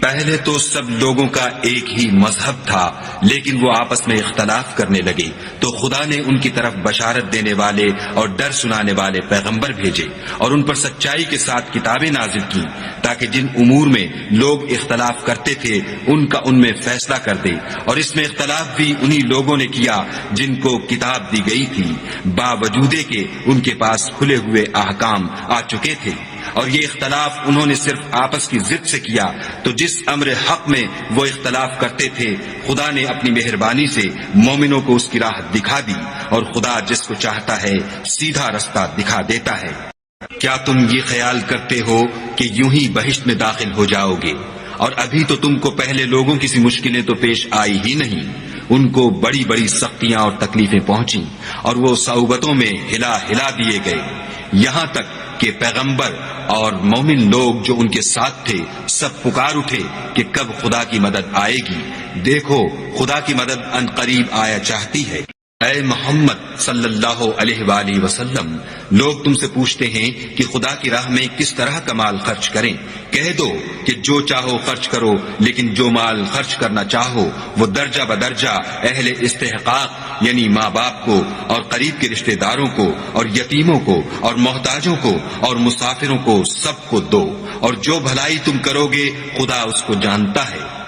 پہلے تو سب لوگوں کا ایک ہی مذہب تھا، لیکن وہ آپس میں اختلاف کرنے لگے تو خدا نے ان کی طرف بشارت دینے والے اور ڈر سنانے والے پیغمبر بھیجے اور ان پر سچائی کے ساتھ کتابیں نازل کی، تاکہ جن امور میں لوگ اختلاف کرتے تھے ان کا ان میں فیصلہ کر دے۔ اور اس میں اختلاف بھی انہی لوگوں نے کیا جن کو کتاب دی گئی تھی، باوجود کہ ان کے پاس کھلے ہوئے احکام آ چکے تھے۔ اور یہ اختلاف انہوں نے صرف آپس کی ضد سے کیا، تو جس امر حق میں وہ اختلاف کرتے تھے خدا نے اپنی مہربانی سے مومنوں کو اس کی راہ دکھا دی، اور خدا جس کو چاہتا ہے سیدھا رستہ دکھا دیتا ہے۔ کیا تم یہ خیال کرتے ہو کہ یوں ہی بہشت میں داخل ہو جاؤ گے؟ اور ابھی تو تم کو پہلے لوگوں کی سی مشکلیں تو پیش آئی ہی نہیں، ان کو بڑی بڑی سختیاں اور تکلیفیں پہنچیں، اور وہ صعوبتوں میں ہلا ہلا دیے گئے، یہاں تک کہ پیغمبر اور مومن لوگ جو ان کے ساتھ تھے سب پکار اٹھے کہ کب خدا کی مدد آئے گی۔ دیکھو خدا کی مدد ان قریب آیا چاہتی ہے۔ اے محمد صلی اللہ علیہ وآلہ وسلم، لوگ تم سے پوچھتے ہیں کہ خدا کی راہ میں کس طرح کا مال خرچ کریں۔ کہہ دو کہ جو چاہو خرچ کرو، لیکن جو مال خرچ کرنا چاہو وہ درجہ بدرجہ اہل استحقاق یعنی ماں باپ کو اور قریب کے رشتہ داروں کو اور یتیموں کو اور محتاجوں کو اور مسافروں کو سب کو دو، اور جو بھلائی تم کرو گے خدا اس کو جانتا ہے۔